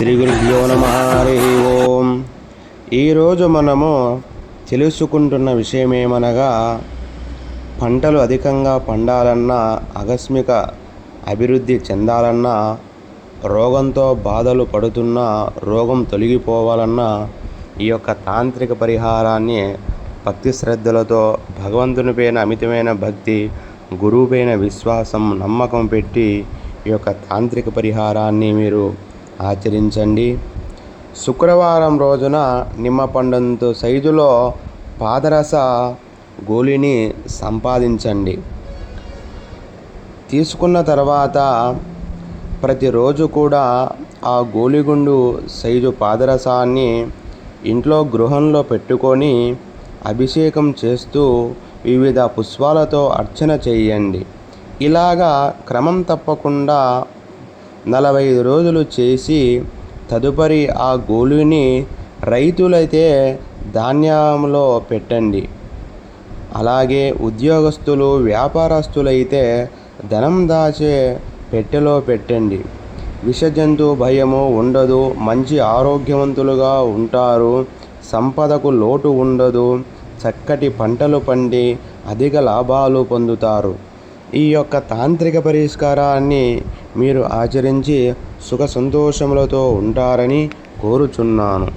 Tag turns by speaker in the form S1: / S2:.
S1: శ్రీ గురుభ్యో నమః. హరి ఓం. ఈరోజు మనము తెలుసుకుంటున్న విషయమేమనగా, పంటలు అధికంగా పండాలన్నా, ఆకస్మిక అభివృద్ధి చెందాలన్నా, రోగంతో బాధలు పడుతున్నా రోగం తొలగిపోవాలన్నా ఈ యొక్క తాంత్రిక పరిహారాన్ని భక్తి శ్రద్ధలతో, భగవంతునిపైన అమితమైన భక్తి, గురువుపైన విశ్వాసం, నమ్మకం పెట్టి ఈ యొక్క తాంత్రిక పరిహారాన్ని మీరు ఆచరించండి. శుక్రవారం రోజున నిమ్మ పండంత సైజులో పాదరస గోళీని సంపాదించండి. తీసుకున్న తర్వాత ప్రతిరోజు కూడా ఆ గోలిగుండు సైజు పాదరసాన్ని ఇంట్లో గృహంలో పెట్టుకొని అభిషేకం చేస్తూ వివిధ పుష్పాలతో అర్చన చేయండి. ఇలాగా క్రమం తప్పకుండా 45 రోజులు చేసి తదుపరి ఆ గోళీని రైతులైతే ధాన్యంలో పెట్టండి. అలాగే ఉద్యోగస్తులు, వ్యాపారస్తులైతే ధనం దాచే పెట్టెలో పెట్టండి. విషజంతు భయము ఉండదు. మంచి ఆరోగ్యవంతులుగా ఉంటారు. సంపదకు లోటు ఉండదు. చక్కటి పంటలు పండి అధిక లాభాలు పొందుతారు. ఈ యొక్క తాంత్రిక పరిష్కారాన్ని మీరు ఆచరించి సుఖ సంతోషములతో ఉంటారని కోరుచున్నాను.